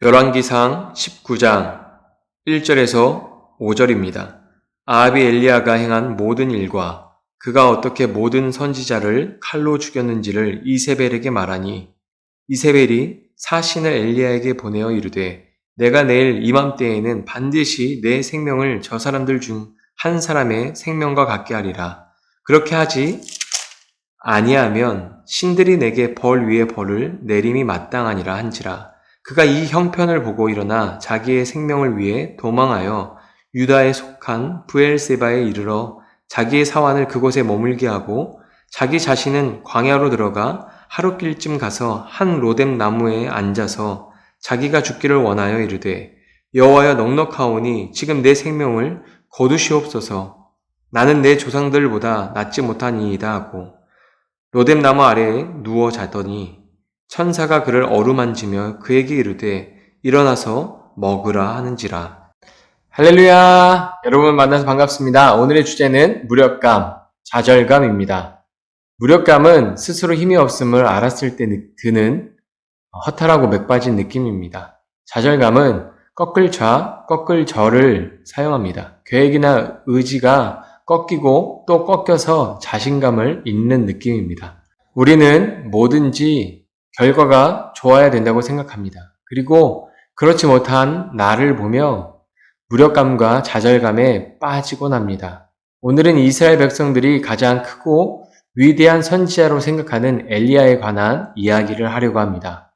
열왕기상 19장 1절에서 5절입니다. 아합이 엘리야가 행한 모든 일과 그가 어떻게 모든 선지자를 칼로 죽였는지를 이세벨에게 말하니 이세벨이 사신을 엘리야에게 보내어 이르되 내가 내일 이맘때에는 반드시 내 생명을 저 사람들 중 한 사람의 생명과 같게 하리라. 그렇게 하지 아니하면 신들이 내게 벌 위에 벌을 내림이 마땅하니라 한지라. 그가 이 형편을 보고 일어나 자기의 생명을 위해 도망하여 유다에 속한 브엘세바에 이르러 자기의 사환을 그곳에 머물게 하고 자기 자신은 광야로 들어가 하룻길쯤 가서 한 로뎀 나무에 앉아서 자기가 죽기를 원하여 이르되 여호와여 넉넉하오니 지금 내 생명을 거두시옵소서. 나는 내 조상들보다 낫지 못하니이다 하고 로뎀 나무 아래에 누워 자더니 천사가 그를 어루만지며 그에게 이르되 일어나서 먹으라 하는지라. 할렐루야! 여러분 만나서 반갑습니다. 오늘의 주제는 무력감, 좌절감입니다. 무력감은 스스로 힘이 없음을 알았을 때 드는 허탈하고 맥빠진 느낌입니다. 좌절감은 꺾을 좌, 꺾을 절을 사용합니다. 계획이나 의지가 꺾이고 또 꺾여서 자신감을 잃는 느낌입니다. 우리는 뭐든지 결과가 좋아야 된다고 생각합니다. 그리고 그렇지 못한 나를 보며 무력감과 좌절감에 빠지곤 합니다. 오늘은 이스라엘 백성들이 가장 크고 위대한 선지자로 생각하는 엘리야에 관한 이야기를 하려고 합니다.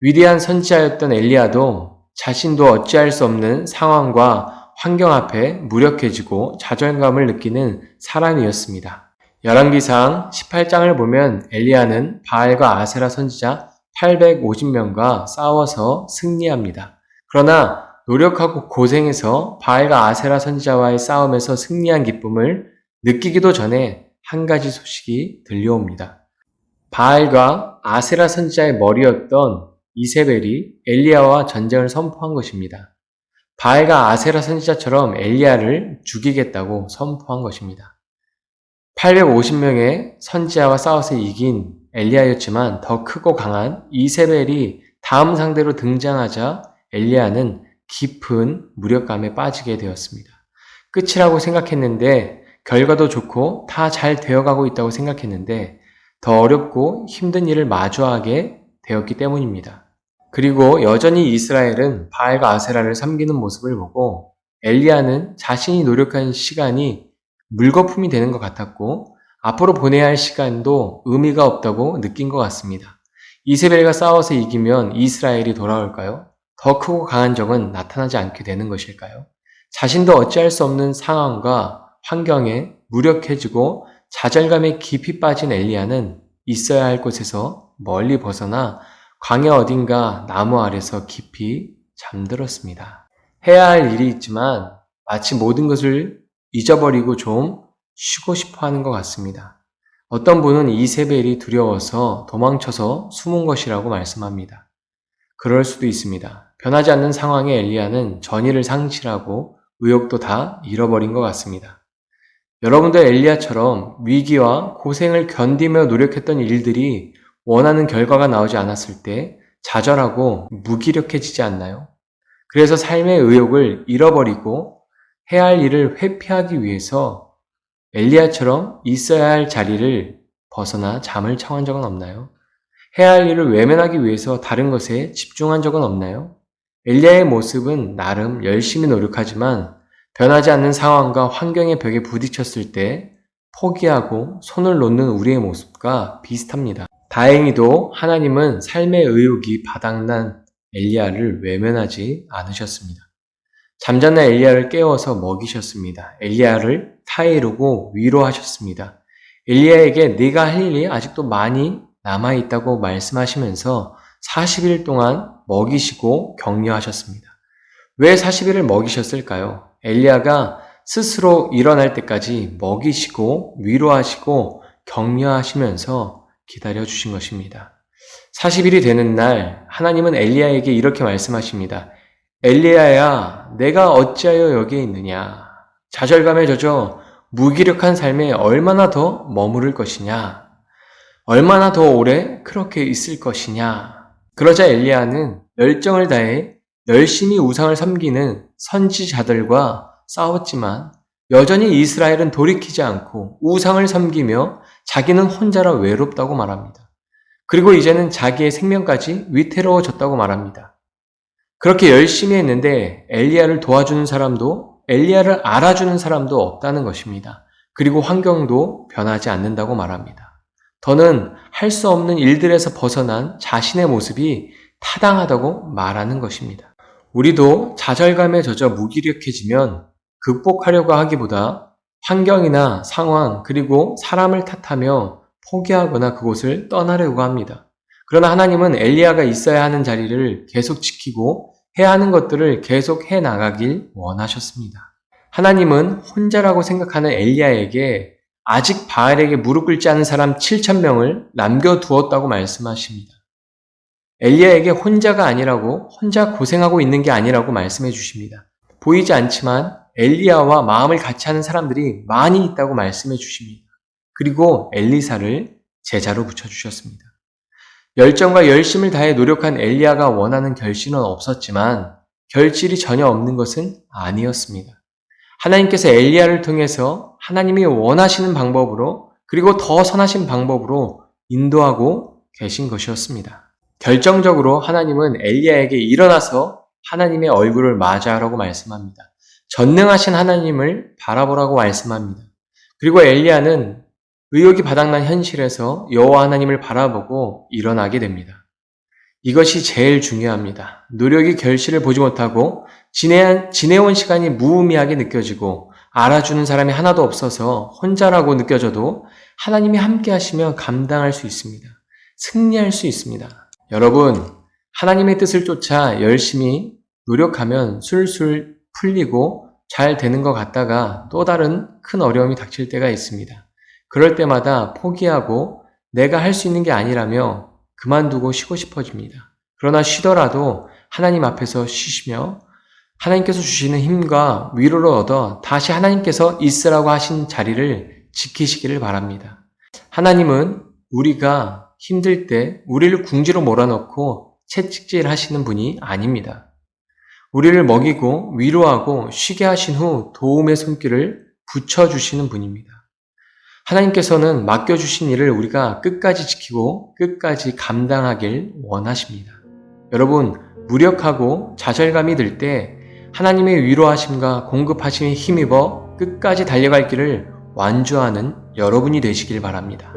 위대한 선지자였던 엘리야도 자신도 어찌할 수 없는 상황과 환경 앞에 무력해지고 좌절감을 느끼는 사람이었습니다. 열왕기상 18장을 보면 엘리야는 바알과 아세라 선지자 850명과 싸워서 승리합니다. 그러나 노력하고 고생해서 바알과 아세라 선지자와의 싸움에서 승리한 기쁨을 느끼기도 전에 한 가지 소식이 들려옵니다. 바알과 아세라 선지자의 머리였던 이세벨이 엘리야와 전쟁을 선포한 것입니다. 바알과 아세라 선지자처럼 엘리야를 죽이겠다고 선포한 것입니다. 850명의 선지자와 싸워서 이긴 엘리야였지만 더 크고 강한 이세벨이 다음 상대로 등장하자 엘리야는 깊은 무력감에 빠지게 되었습니다. 끝이라고 생각했는데 결과도 좋고 다 잘 되어가고 있다고 생각했는데 더 어렵고 힘든 일을 마주하게 되었기 때문입니다. 그리고 여전히 이스라엘은 바알과 아세라를 섬기는 모습을 보고 엘리야는 자신이 노력한 시간이 물거품이 되는 것 같았고 앞으로 보내야 할 시간도 의미가 없다고 느낀 것 같습니다. 이세벨과 싸워서 이기면 이스라엘이 돌아올까요? 더 크고 강한 적은 나타나지 않게 되는 것일까요? 자신도 어찌할 수 없는 상황과 환경에 무력해지고 좌절감에 깊이 빠진 엘리야는 있어야 할 곳에서 멀리 벗어나 광야 어딘가 나무 아래서 깊이 잠들었습니다. 해야 할 일이 있지만 마치 모든 것을 잊어버리고 좀 쉬고 싶어 하는 것 같습니다. 어떤 분은 이세벨이 두려워서 도망쳐서 숨은 것이라고 말씀합니다. 그럴 수도 있습니다. 변하지 않는 상황에 엘리야는 전의를 상실하고 의욕도 다 잃어버린 것 같습니다. 여러분도 엘리야처럼 위기와 고생을 견디며 노력했던 일들이 원하는 결과가 나오지 않았을 때 좌절하고 무기력해지지 않나요? 그래서 삶의 의욕을 잃어버리고 해야 할 일을 회피하기 위해서 엘리야처럼 있어야 할 자리를 벗어나 잠을 청한 적은 없나요? 해야 할 일을 외면하기 위해서 다른 것에 집중한 적은 없나요? 엘리야의 모습은 나름 열심히 노력하지만 변하지 않는 상황과 환경의 벽에 부딪혔을 때 포기하고 손을 놓는 우리의 모습과 비슷합니다. 다행히도 하나님은 삶의 의욕이 바닥난 엘리야를 외면하지 않으셨습니다. 잠자는 엘리야를 깨워서 먹이셨습니다. 엘리야를 타이르고 위로하셨습니다. 엘리야에게 네가 할 일이 아직도 많이 남아있다고 말씀하시면서 40일 동안 먹이시고 격려하셨습니다. 왜 40일을 먹이셨을까요? 엘리야가 스스로 일어날 때까지 먹이시고 위로하시고 격려하시면서 기다려주신 것입니다. 40일이 되는 날 하나님은 엘리야에게 이렇게 말씀하십니다. 엘리야야, 내가 어찌하여 여기에 있느냐? 좌절감에 젖어 무기력한 삶에 얼마나 더 머무를 것이냐? 얼마나 더 오래 그렇게 있을 것이냐? 그러자 엘리야는 열정을 다해 열심히 우상을 섬기는 선지자들과 싸웠지만 여전히 이스라엘은 돌이키지 않고 우상을 섬기며 자기는 혼자라 외롭다고 말합니다. 그리고 이제는 자기의 생명까지 위태로워졌다고 말합니다. 그렇게 열심히 했는데 엘리야를 도와주는 사람도 엘리야를 알아주는 사람도 없다는 것입니다. 그리고 환경도 변하지 않는다고 말합니다. 더는 할 수 없는 일들에서 벗어난 자신의 모습이 타당하다고 말하는 것입니다. 우리도 좌절감에 젖어 무기력해지면 극복하려고 하기보다 환경이나 상황 그리고 사람을 탓하며 포기하거나 그곳을 떠나려고 합니다. 그러나 하나님은 엘리야가 있어야 하는 자리를 계속 지키고 해야 하는 것들을 계속 해나가길 원하셨습니다. 하나님은 혼자라고 생각하는 엘리야에게 아직 바알에게 무릎 꿇지 않은 사람 7,000명을 남겨두었다고 말씀하십니다. 엘리야에게 혼자가 아니라고, 혼자 고생하고 있는 게 아니라고 말씀해 주십니다. 보이지 않지만 엘리야와 마음을 같이 하는 사람들이 많이 있다고 말씀해 주십니다. 그리고 엘리사를 제자로 붙여주셨습니다. 열정과 열심을 다해 노력한 엘리야가 원하는 결실은 없었지만 결실이 전혀 없는 것은 아니었습니다. 하나님께서 엘리야를 통해서 하나님이 원하시는 방법으로 그리고 더 선하신 방법으로 인도하고 계신 것이었습니다. 결정적으로 하나님은 엘리야에게 일어나서 하나님의 얼굴을 맞이하라고 말씀합니다. 전능하신 하나님을 바라보라고 말씀합니다. 그리고 엘리야는 의욕이 바닥난 현실에서 여호와 하나님을 바라보고 일어나게 됩니다. 이것이 제일 중요합니다. 노력이 결실을 보지 못하고 지내온 시간이 무의미하게 느껴지고 알아주는 사람이 하나도 없어서 혼자라고 느껴져도 하나님이 함께 하시면 감당할 수 있습니다. 승리할 수 있습니다. 여러분, 하나님의 뜻을 쫓아 열심히 노력하면 술술 풀리고 잘 되는 것 같다가 또 다른 큰 어려움이 닥칠 때가 있습니다. 그럴 때마다 포기하고 내가 할 수 있는 게 아니라며 그만두고 쉬고 싶어집니다. 그러나 쉬더라도 하나님 앞에서 쉬시며 하나님께서 주시는 힘과 위로를 얻어 다시 하나님께서 있으라고 하신 자리를 지키시기를 바랍니다. 하나님은 우리가 힘들 때 우리를 궁지로 몰아넣고 채찍질 하시는 분이 아닙니다. 우리를 먹이고 위로하고 쉬게 하신 후 도움의 손길을 붙여주시는 분입니다. 하나님께서는 맡겨주신 일을 우리가 끝까지 지키고 끝까지 감당하길 원하십니다. 여러분, 무력하고 좌절감이 들 때 하나님의 위로하심과 공급하심에 힘입어 끝까지 달려갈 길을 완주하는 여러분이 되시길 바랍니다.